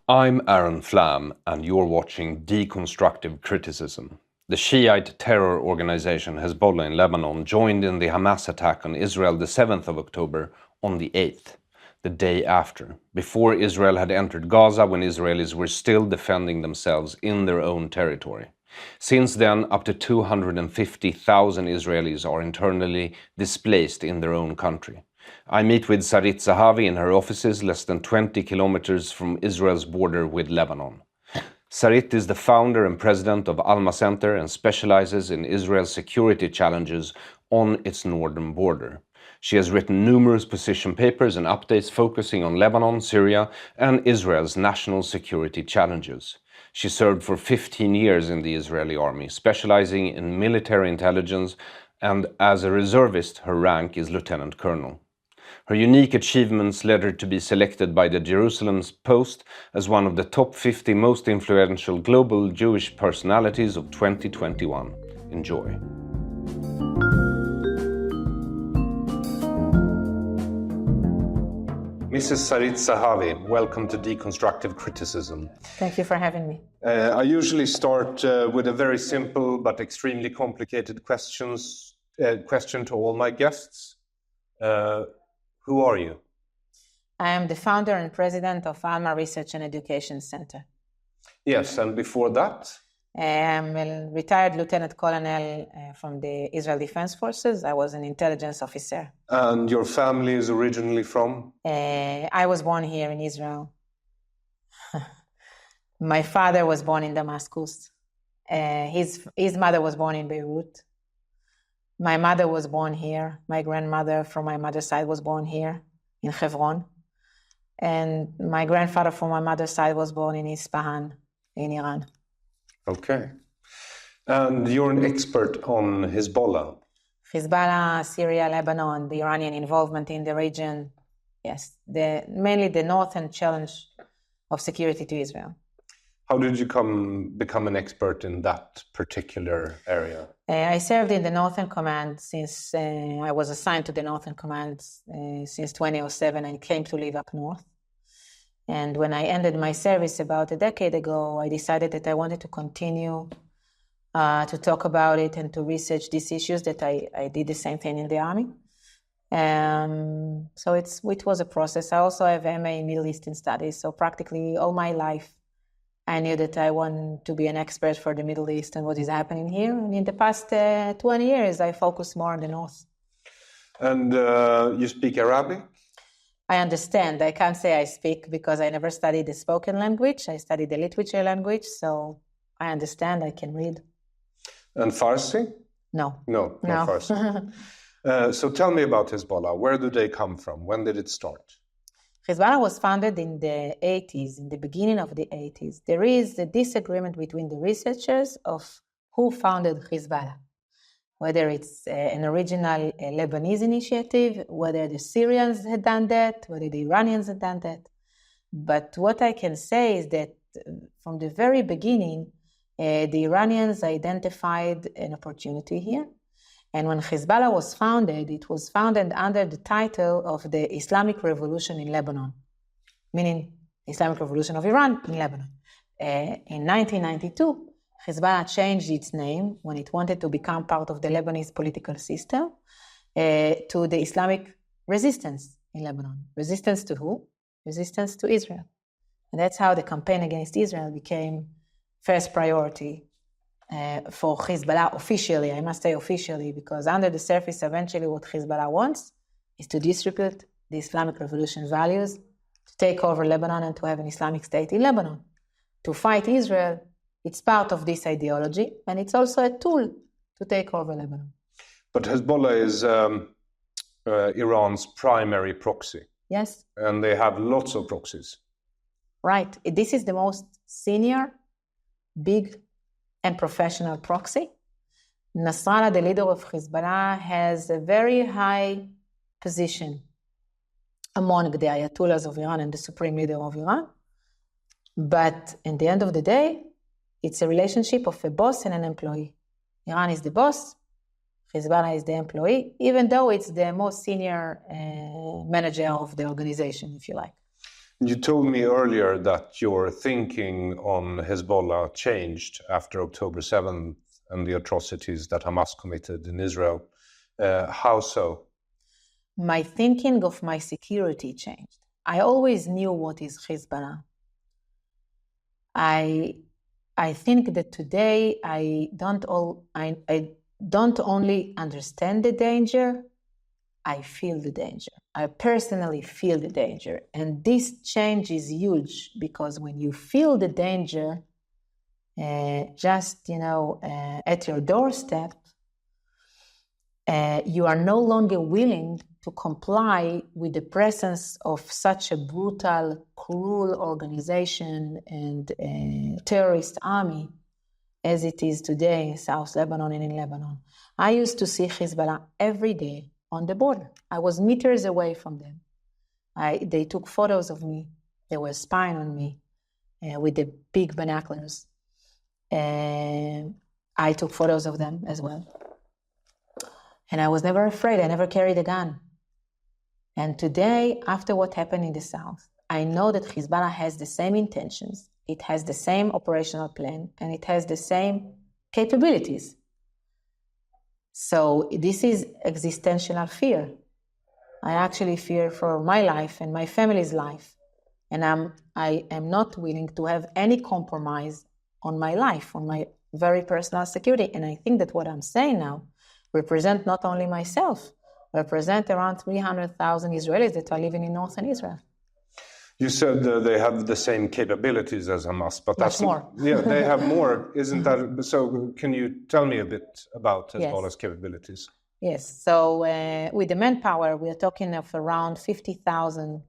I'm Aaron Flam, and you're watching Deconstructive Criticism. The Shiite terror organization Hezbollah in Lebanon joined in the Hamas attack on Israel the 7th of October on the 8th, the day after, before Israel had entered Gaza when Israelis were still defending themselves in their own territory. Since then, up to 250,000 Israelis are internally displaced in their own country. I meet with Sarit Zehavi in her offices less than 20 kilometers from Israel's border with Lebanon. Sarit is the founder and president of Alma Center and specializes in Israel's security challenges on its northern border. She has written numerous position papers and updates focusing on Lebanon, Syria, and Israel's national security challenges. She served for 15 years in the Israeli army, specializing in military intelligence, and as a reservist, her rank is lieutenant colonel. Her unique achievements led her to be selected by the Jerusalem Post as one of the top 50 most influential global Jewish personalities of 2021. Enjoy. Mrs. Sarit Zehavi, welcome to Deconstructive Criticism. Thank you for having me. I usually start with a very simple but extremely complicated question to all my guests. Who are you? I am the founder and president of Alma Research and Education Center. Yes, and before that? I am a retired lieutenant colonel from the Israel Defense Forces. I was an intelligence officer. And your family is originally from? I was born here in Israel. My father was born in Damascus. His mother was born in Beirut. My mother was born here. My grandmother from my mother's side was born here in Hebron. And my grandfather from my mother's side was born in Isfahan in Iran. Okay. And you're an expert on Hezbollah. Hezbollah, Syria, Lebanon, the Iranian involvement in the region. Yes, mainly the northern challenge of security to Israel. How did you become an expert in that particular area? I served in the Northern Command since I was assigned to the Northern Command since 2007 and came to live up north. And when I ended my service about a decade ago, I decided that I wanted to continue to talk about it and to research these issues, that I did the same thing in the Army. So it was a process. I also have MA in Middle Eastern Studies, so practically all my life I knew that I wanted to be an expert for the Middle East and what is happening here. And in the past 20 years, I focused more on the North. And you speak Arabic? I understand. I can't say I speak because I never studied the spoken language. I studied the literature language, so I understand. I can read. And Farsi? No. No Farsi. So tell me about Hezbollah. Where do they come from? When did it start? Hezbollah was founded in the 80s, in the beginning of the 80s. There is a disagreement between the researchers of who founded Hezbollah, whether it's an original Lebanese initiative, whether the Syrians had done that, whether the Iranians had done that. But what I can say is that from the very beginning, the Iranians identified an opportunity here. And when Hezbollah was founded, it was founded under the title of the Islamic Revolution in Lebanon, meaning Islamic Revolution of Iran in Lebanon. In 1992, Hezbollah changed its name when it wanted to become part of the Lebanese political system to the Islamic Resistance in Lebanon. Resistance to who? Resistance to Israel. And that's how the campaign against Israel became first priority for Hezbollah officially. I must say officially, because under the surface, eventually what Hezbollah wants is to disrupt the Islamic Revolution values, to take over Lebanon and to have an Islamic State in Lebanon. To fight Israel, it's part of this ideology, and it's also a tool to take over Lebanon. But Hezbollah is Iran's primary proxy. Yes. And they have lots of proxies. Right. This is the most senior, big, and professional proxy. Nasrallah, the leader of Hezbollah, has a very high position among the Ayatollahs of Iran and the supreme leader of Iran. But in the end of the day, it's a relationship of a boss and an employee. Iran is the boss, Hezbollah is the employee, even though it's the most senior manager of the organization, if you like. You told me earlier that your thinking on Hezbollah changed after October 7th and the atrocities that Hamas committed in Israel. How so? My thinking of my security changed. I always knew what is Hezbollah. I think that today I don't only understand the danger, I feel the danger. I personally feel the danger. And this change is huge because when you feel the danger at your doorstep, you are no longer willing to comply with the presence of such a brutal, cruel organization and terrorist army as it is today in South Lebanon and in Lebanon. I used to see Hezbollah every day on the border. I was meters away from them. They took photos of me. They were spying on me with the big binoculars. I took photos of them as well. And I was never afraid. I never carried a gun. And today, after what happened in the South, I know that Hezbollah has the same intentions, it has the same operational plan, and it has the same capabilities. So this is existential fear. I actually fear for my life and my family's life. And I am not willing to have any compromise on my life, on my very personal security. And I think that what I'm saying now represent not only myself, represent around 300,000 Israelis that are living in northern Israel. You said they have the same capabilities as Hamas, but Much more. Yeah, they have more, isn't that? So can you tell me a bit about Hezbollah's capabilities? Yes, so with the manpower, we are talking of around 50,000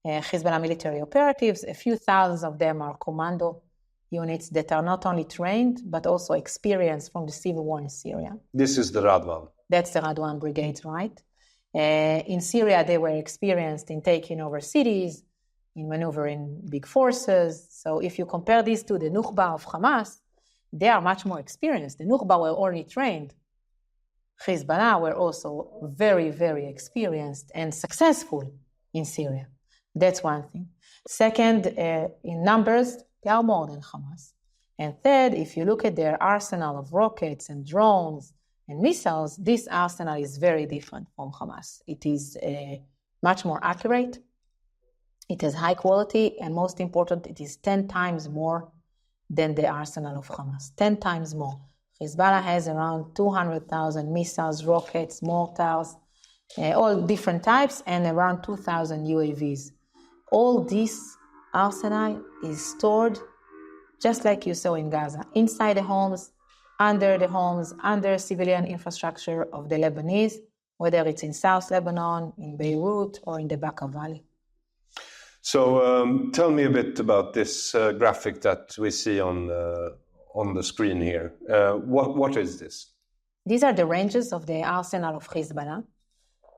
Hezbollah military operatives. A few thousands of them are commando units that are not only trained, but also experienced from the civil war in Syria. This is the Radwan. That's the Radwan brigade, right? In Syria, they were experienced in taking over cities, in maneuvering big forces. So if you compare these to the Nukhba of Hamas, they are much more experienced. The Nukhba were already trained. Hezbollah were also very, very experienced and successful in Syria. That's one thing. Second, in numbers, they are more than Hamas. And third, if you look at their arsenal of rockets and drones and missiles, this arsenal is very different from Hamas. It is much more accurate. It is high quality, and most important, it is 10 times more than the arsenal of Hamas. 10 times more. Hezbollah has around 200,000 missiles, rockets, mortars, all different types, and around 2,000 UAVs. All this arsenal is stored just like you saw in Gaza, inside the homes, under civilian infrastructure of the Lebanese, whether it's in South Lebanon, in Beirut, or in the Bekaa Valley. So tell me a bit about this graphic that we see on the screen here. What is this? These are the ranges of the arsenal of Hezbollah.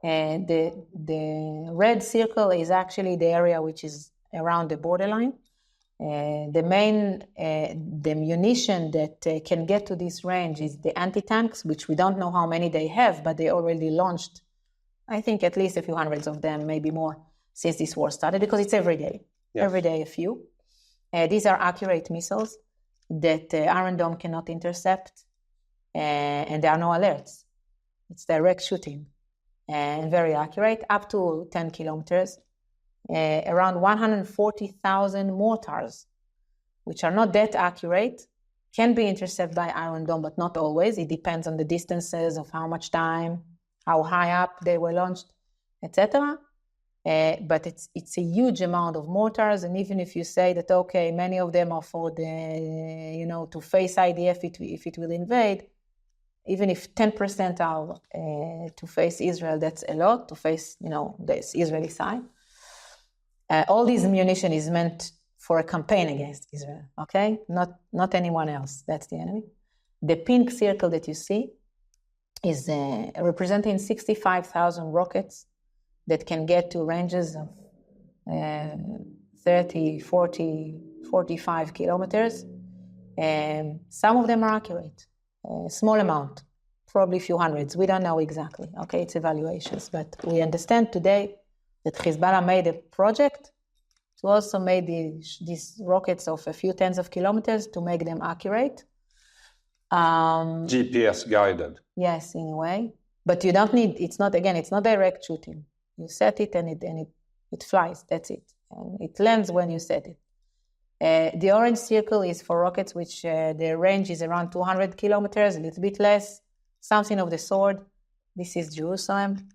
The red circle is actually the area which is around the borderline. The munition that can get to this range is the anti-tanks, which we don't know how many they have, but they already launched, I think, at least a few hundreds of them, maybe more, since this war started, because it's every day. Yes. Every day a few. These are accurate missiles that Iron Dome cannot intercept, and there are no alerts. It's direct shooting and very accurate, up to 10 kilometers. Around 140,000 mortars, which are not that accurate, can be intercepted by Iron Dome, but not always. It depends on the distances of how much time, how high up they were launched, etc. But it's a huge amount of mortars, and even if you say that, okay, many of them are for the, to face IDF if it will invade, even if 10% are to face Israel, that's a lot, to face, the Israeli side. All this ammunition is meant for a campaign against Israel, okay? Not anyone else. That's the enemy. The pink circle that you see is representing 65,000 rockets that can get to ranges of 30, 40, 45 kilometers. Some of them are accurate, a small amount, probably a few hundreds. We don't know exactly, okay? It's evaluations, but we understand today that Hezbollah made a project to also make these rockets of a few tens of kilometers to make them accurate. GPS guided. Yes, in a way. But you don't need, it's not direct shooting. You set it and it flies, that's it. And it lands when you set it. The orange circle is for rockets which their range is around 200 kilometers, a little bit less, something of the sort. This is Jerusalem.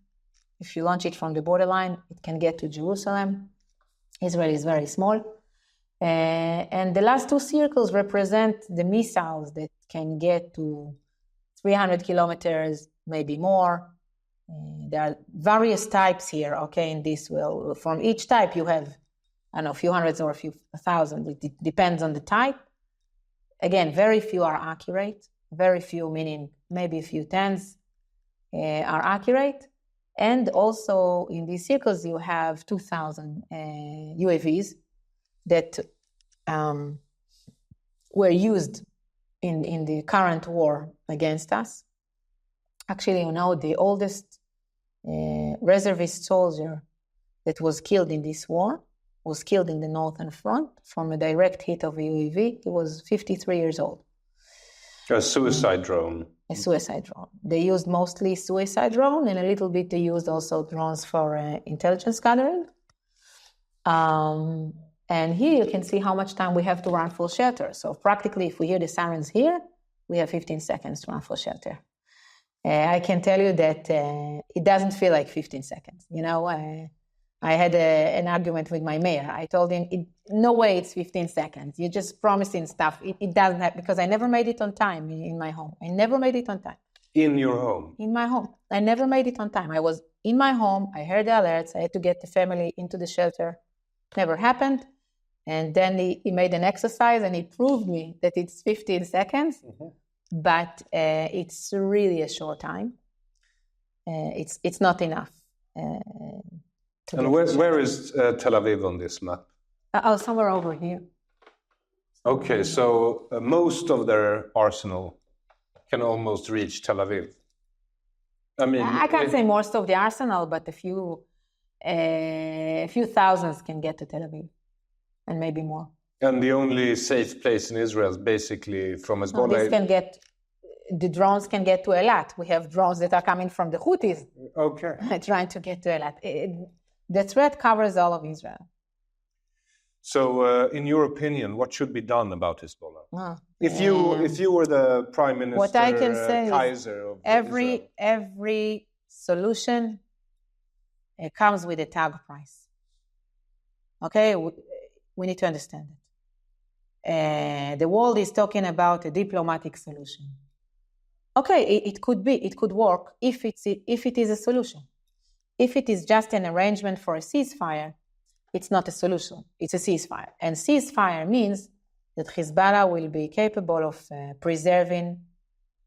If you launch it from the borderline, it can get to Jerusalem. Israel is very small. And the last two circles represent the missiles that can get to 300 kilometers, maybe more. There are various types here, okay, in this. Well, from each type you have, I don't know, a few hundreds or a few thousand. It depends on the type. Again, very few are accurate. Very few, meaning maybe a few tens are accurate. And also in these circles, you have 2,000 UAVs that were used in the current war against us. Actually, you know, the oldest reservist soldier that was killed in this war was killed in the northern front from a direct hit of a UAV. He was 53 years old. A suicide drone. A suicide drone. They used mostly suicide drone, and a little bit they used also drones for intelligence gathering. And here you can see how much time we have to run for shelter. So practically, if we hear the sirens here, we have 15 seconds to run for shelter. I can tell you that it doesn't feel like 15 seconds. You know, I had an argument with my mayor. I told him, no way it's 15 seconds. You're just promising stuff. It doesn't happen, because I never made it on time in my home. I never made it on time. In your home? In my home. I never made it on time. I was in my home. I heard the alerts. I had to get the family into the shelter. Never happened. And then he made an exercise and he proved me that it's 15 seconds. Mm-hmm. But it's really a short time. It's not enough. And where is Tel Aviv on this map? Somewhere over here. Okay, so most of their arsenal can almost reach Tel Aviv. I mean, I can't say most of the arsenal, but a few thousands can get to Tel Aviv, and maybe more. And the only safe place in Israel is basically from Hezbollah. The drones can get to Eilat. We have drones that are coming from the Houthis. Okay. Trying to get to Eilat. The threat covers all of Israel. So, in your opinion, what should be done about Hezbollah? If you were the prime minister, what I can say Kaiser of every solution comes with a tag price. Okay, we need to understand it. The world is talking about a diplomatic solution. Okay, it could work if it is a solution. If it is just an arrangement for a ceasefire, it's not a solution. It's a ceasefire. And ceasefire means that Hezbollah will be capable of preserving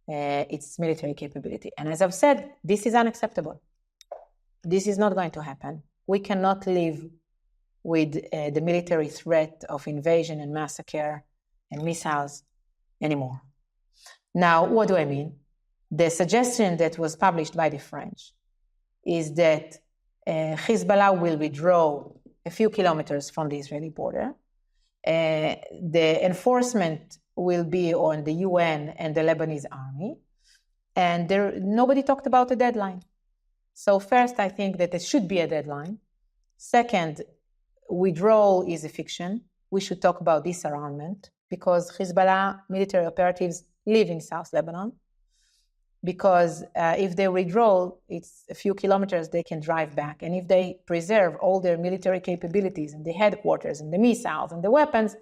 its military capability. And as I've said, this is unacceptable. This is not going to happen. We cannot live with the military threat of invasion and massacre and missiles anymore. Now, what do I mean? The suggestion that was published by the French is that Hezbollah will withdraw a few kilometers from the Israeli border. The enforcement will be on the UN and the Lebanese army. And nobody talked about a deadline. So first, I think that there should be a deadline. Second, withdrawal is a fiction. We should talk about disarmament, because Hezbollah military operatives live in South Lebanon. Because if they withdraw, it's a few kilometers they can drive back. And if they preserve all their military capabilities and the headquarters and the missiles and the weapons,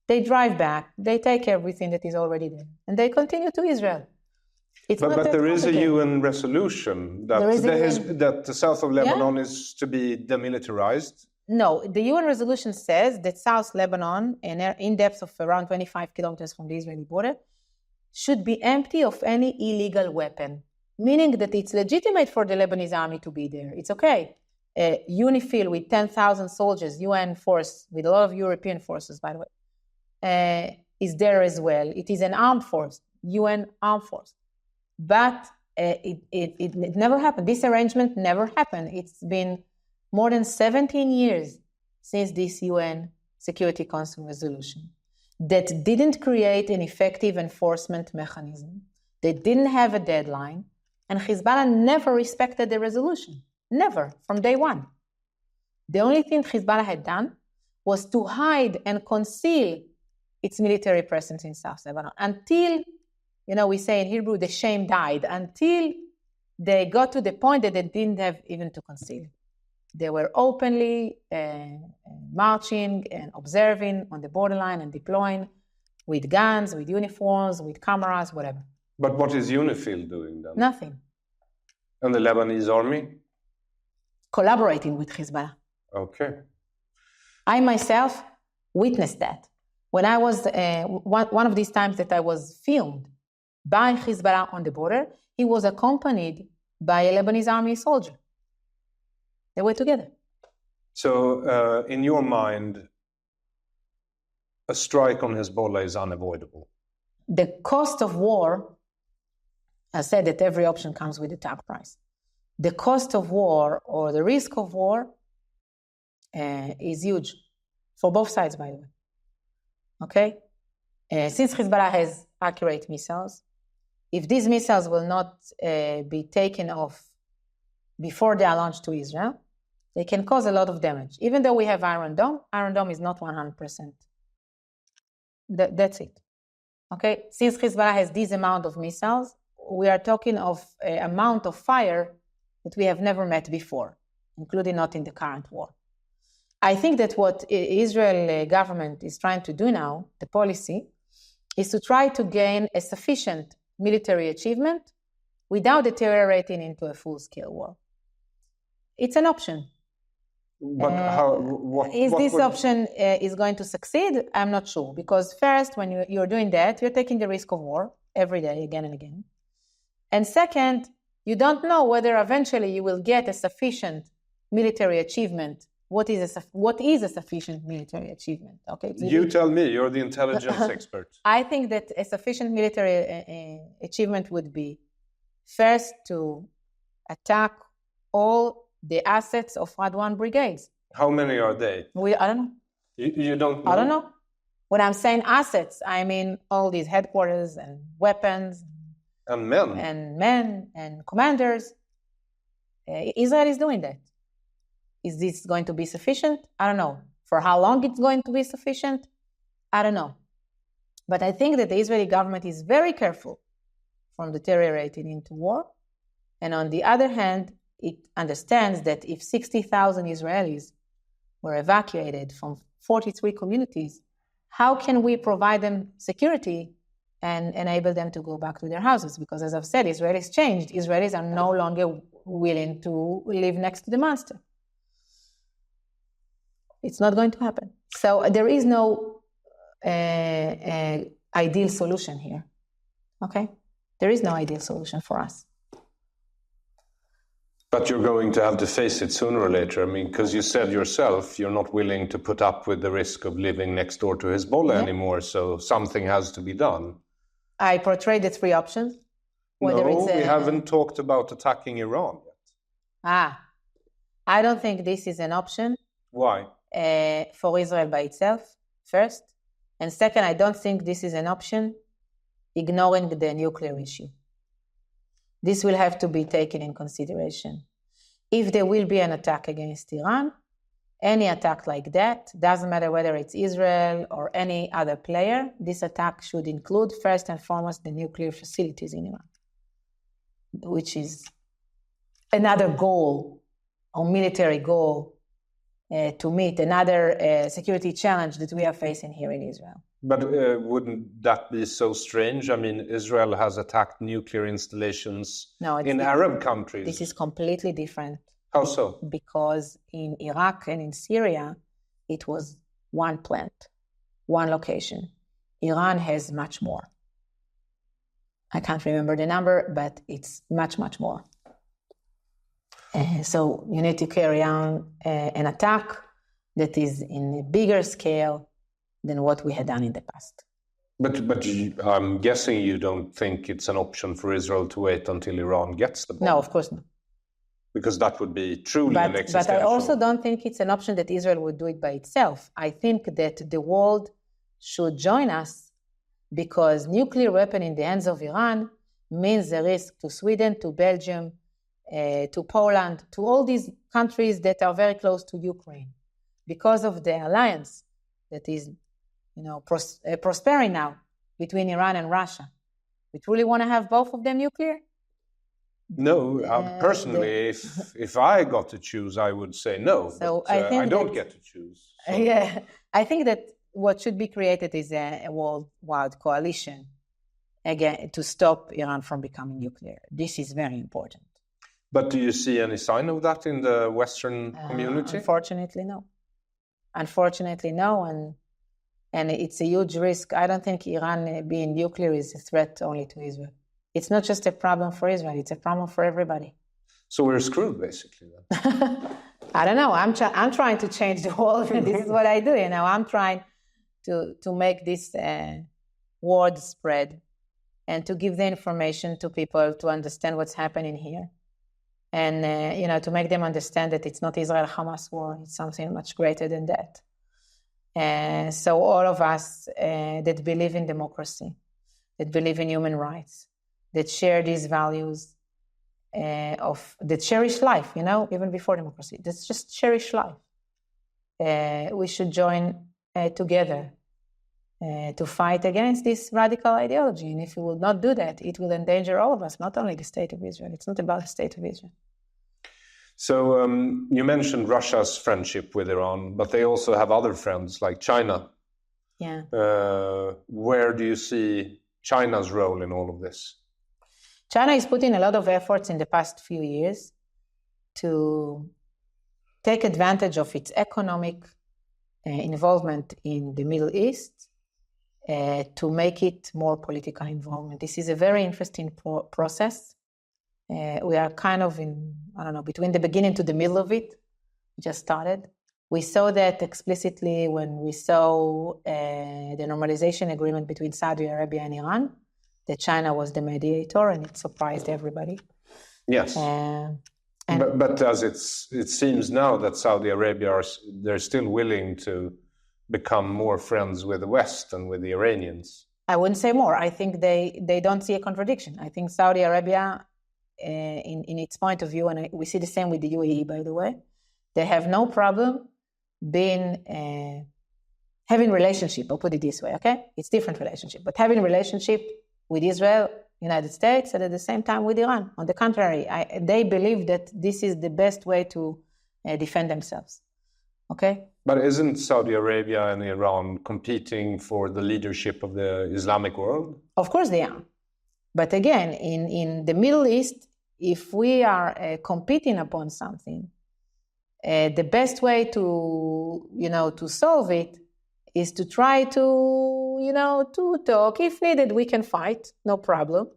they drive back, they take everything that is already there, and they continue to Israel. But there is a UN resolution that the south of Lebanon is to be demilitarized. No, the UN resolution says that South Lebanon, in depth of around 25 kilometers from the Israeli border, should be empty of any illegal weapon, meaning that it's legitimate for the Lebanese army to be there. It's okay. UNIFIL with 10,000 soldiers, UN force with a lot of European forces, by the way, is there as well. It is an armed force, UN armed force. But it never happened. This arrangement never happened. It's been more than 17 years since this UN Security Council resolution that didn't create an effective enforcement mechanism. They didn't have a deadline, and Hezbollah never respected the resolution. Never, from day one. The only thing Hezbollah had done was to hide and conceal its military presence in South Lebanon until, we say in Hebrew, the shame died, until they got to the point that they didn't have even to conceal. They were openly marching and observing on the borderline and deploying with guns, with uniforms, with cameras, whatever. But what is UNIFIL doing then? Nothing. And the Lebanese army? Collaborating with Hezbollah. Okay. I myself witnessed that. When I was, one of these times that I was filmed by Hezbollah on the border, he was accompanied by a Lebanese army soldier. They were together. So, in your mind, a strike on Hezbollah is unavoidable? The cost of war, I said that every option comes with a tag price. The cost of war or the risk of war is huge for both sides, by the way. Okay? Since Hezbollah has accurate missiles, if these missiles will not be taken off before they are launched to Israel, they can cause a lot of damage. Even though we have Iron Dome is not 100%. That's it. Okay? Since Hezbollah has this amount of missiles, we are talking of an amount of fire that we have never met before, including not in the current war. I think that what Israel government is trying to do now, the policy, is to try to gain a sufficient military achievement without deteriorating into a full-scale war. It's an option. But this option is going to succeed? I'm not sure. Because first, when you're doing that, you're taking the risk of war every day, again and again. And second, you don't know whether eventually you will get a sufficient military achievement. What is a sufficient military achievement? Okay, you tell me. You're the intelligence expert. I think that a sufficient military achievement would be first to attack all the assets of Radwan brigades. How many are they? I don't know. You don't know? I don't know. When I'm saying assets, I mean all these headquarters and weapons. And men. And men and commanders. Israel is doing that. Is this going to be sufficient? I don't know. For how long it's going to be sufficient? I don't know. But I think that the Israeli government is very careful from deteriorating into war. And on the other hand, it understands that if 60,000 Israelis were evacuated from 43 communities, how can we provide them security and enable them to go back to their houses? Because as I've said, Israel has changed. Israelis are no longer willing to live next to the monster. It's not going to happen. So there is no ideal solution here. Okay? There is no ideal solution for us. But you're going to have to face it sooner or later. I mean, because you said yourself, you're not willing to put up with the risk of living next door to Hezbollah anymore, so something has to be done. I portrayed the three options. We haven't talked about attacking Iran yet. I don't think this is an option. Why? For Israel by itself, first. And second, I don't think this is an option, ignoring the nuclear issue. This will have to be taken in consideration. If there will be an attack against Iran, any attack like that, doesn't matter whether it's Israel or any other player, this attack should include first and foremost the nuclear facilities in Iran, which is another goal or military goal to meet, another security challenge that we are facing here in Israel. But wouldn't that be so strange? I mean, Israel has attacked nuclear installations in Arab countries. This is completely different. How so? Because in Iraq and in Syria, it was one plant, one location. Iran has much more. I can't remember the number, but it's much, much more. So you need to carry on an attack that is in a bigger scale than what we had done in the past. But I'm guessing you don't think it's an option for Israel to wait until Iran gets the bomb? No, of course not. Because that would be truly an existential... But I also don't think it's an option that Israel would do it by itself. I think that the world should join us, because nuclear weapon in the hands of Iran means a risk to Sweden, to Belgium, to Poland, to all these countries that are very close to Ukraine, because of the alliance that is, prospering now between Iran and Russia. We truly want to have both of them nuclear? No, personally, if I got to choose, I would say no. So but, I don't get to choose. So. Yeah, I think that what should be created is a worldwide coalition, again, to stop Iran from becoming nuclear. This is very important. But do you see any sign of that in the Western community? Unfortunately, no. Unfortunately, no, and it's a huge risk. I don't think Iran being nuclear is a threat only to Israel. It's not just a problem for Israel, it's a problem for everybody. So we're screwed, basically, then. I don't know. I'm trying to change the world, and this is what I do. I'm trying to make this word spread and to give the information to people to understand what's happening here. And, to make them understand that it's not Israel-Hamas war, it's something much greater than that. So all of us that believe in democracy, that believe in human rights, that share these values that cherish life, even before democracy, that's just cherish life. We should join together to fight against this radical ideology. And if we will not do that, it will endanger all of us, not only the state of Israel. It's not about the state of Israel. So you mentioned Russia's friendship with Iran, but they also have other friends like China. Yeah. Where do you see China's role in all of this? China is putting a lot of efforts in the past few years to take advantage of its economic involvement in the Middle East to make it more political involvement. This is a very interesting process. We are kind of between the beginning to the middle of it. We just started. We saw that explicitly when we saw the normalization agreement between Saudi Arabia and Iran, that China was the mediator, and it surprised everybody. Yes. But as it seems now that Saudi Arabia, they're still willing to become more friends with the West and with the Iranians. I wouldn't say more. I think they don't see a contradiction. I think Saudi Arabia, in its point of view, and we see the same with the UAE, by the way, they have no problem having relationship, I'll put it this way, okay? It's different relationship, but having relationship with Israel, United States, and at the same time with Iran. On the contrary, they believe that this is the best way to defend themselves, okay? But isn't Saudi Arabia and Iran competing for the leadership of the Islamic world? Of course they are. But again, in the Middle East, if we are competing upon something, the best way to solve it is to try to talk. If needed, we can fight, no problem.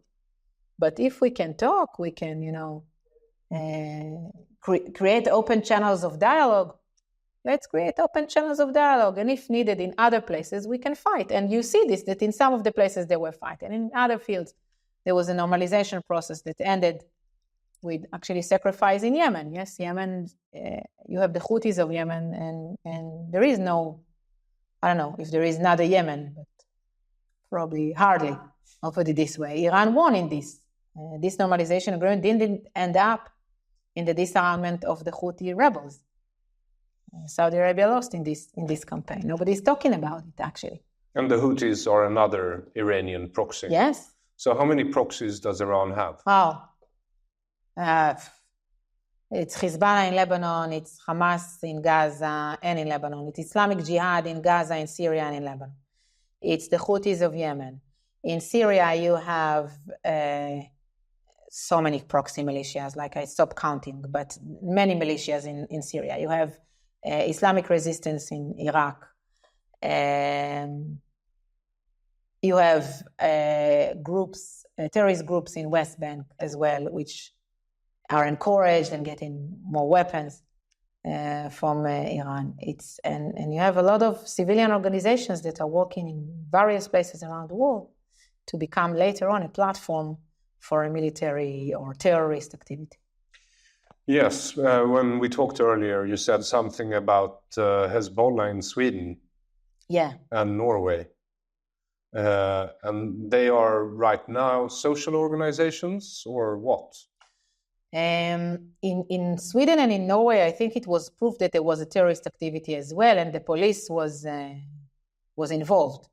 But if we can talk, we can, create open channels of dialogue. Let's create open channels of dialogue. And if needed in other places, we can fight. And you see this, that in some of the places they were fighting. In other fields, there was a normalization process that ended with actually sacrifice in Yemen. Yes, Yemen, you have the Houthis of Yemen, and there is no, I don't know if there is another Yemen, but probably hardly. I'll put it this way. Iran won in this. This normalization agreement didn't end up in the disarmament of the Houthi rebels. Saudi Arabia lost in this campaign. Nobody's talking about it, actually. And the Houthis are another Iranian proxy. Yes. So how many proxies does Iran have? Wow. It's Hezbollah in Lebanon, it's Hamas in Gaza and in Lebanon. It's Islamic Jihad in Gaza, in Syria, and in Lebanon. It's the Houthis of Yemen. In Syria, you have so many proxy militias, like I stopped counting, but many militias in Syria. You have Islamic resistance in Iraq. You have terrorist groups in West Bank as well, which are encouraged and getting more weapons from Iran. And you have a lot of civilian organizations that are working in various places around the world to become later on a platform for a military or terrorist activity. Yes, when we talked earlier, you said something about Hezbollah in Sweden and Norway. And they are right now social organizations or what? In Sweden and in Norway, I think it was proved that there was a terrorist activity as well, and the police was involved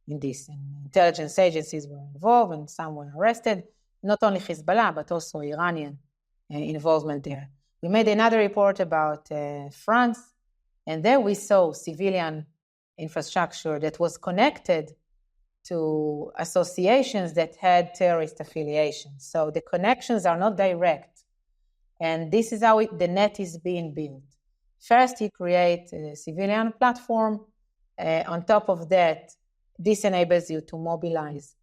in this. And intelligence agencies were involved, and some were arrested. Not only Hezbollah, but also Iranian involvement there. We made another report about France, and there we saw civilian infrastructure that was connected to associations that had terrorist affiliations. So the connections are not direct. And this is how the net is being built. First, you create a civilian platform. On top of that, this enables you to mobilize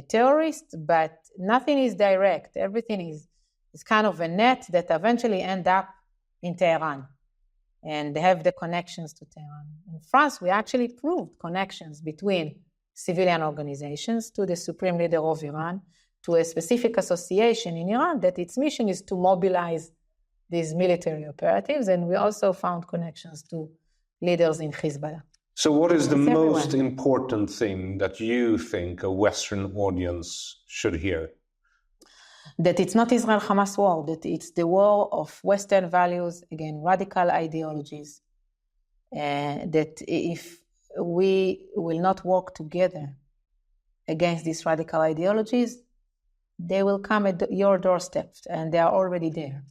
terrorists, but nothing is direct. Everything is kind of a net that eventually end up in Tehran. And they have the connections to Tehran. In France, we actually proved connections between civilian organizations to the supreme leader of Iran, to a specific association in Iran that its mission is to mobilize these military operatives. And we also found connections to leaders in Hezbollah. So what is the most important thing that you think a Western audience should hear? That it's not Israel-Hamas war, that it's the war of Western values, again, radical ideologies. That if we will not work together against these radical ideologies, they will come at your doorstep, and they are already there.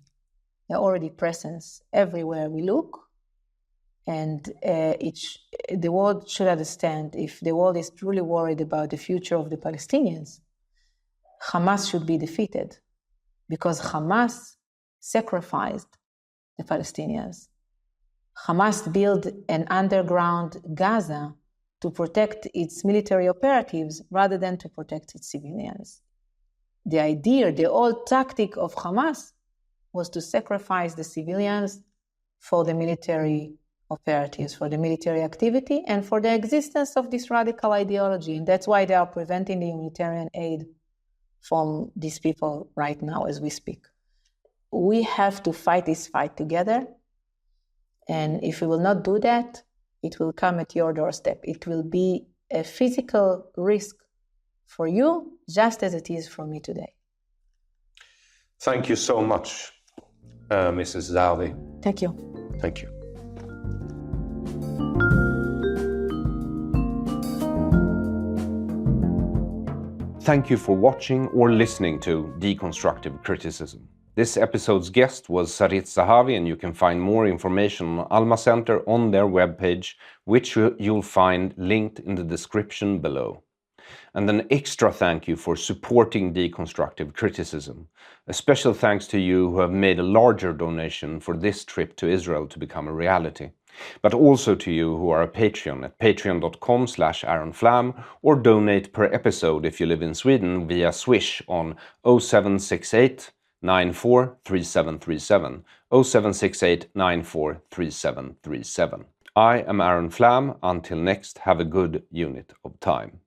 They're already present everywhere we look. And the world should understand, if the world is truly worried about the future of the Palestinians, Hamas should be defeated, because Hamas sacrificed the Palestinians. Hamas built an underground Gaza to protect its military operatives rather than to protect its civilians. The idea, the old tactic of Hamas was to sacrifice the civilians for the military operatives, for the military activity, and for the existence of this radical ideology. And that's why they are preventing the humanitarian aid from these people right now as we speak. We have to fight this fight together. And if we will not do that, it will come at your doorstep. It will be a physical risk for you, just as it is for me today. Thank you so much, Mrs. Zehavi. Thank you. Thank you. Thank you for watching or listening to Deconstructive Criticism. This episode's guest was Sarit Zehavi, and you can find more information on Alma Center on their webpage, which you'll find linked in the description below. And an extra thank you for supporting Deconstructive Criticism. A special thanks to you who have made a larger donation for this trip to Israel to become a reality. But also to you who are a Patreon at patreon.com/AaronFlam, or donate per episode if you live in Sweden via Swish on 0768 943737, 0768 943737. I am Aaron Flam. Until next, have a good unit of time.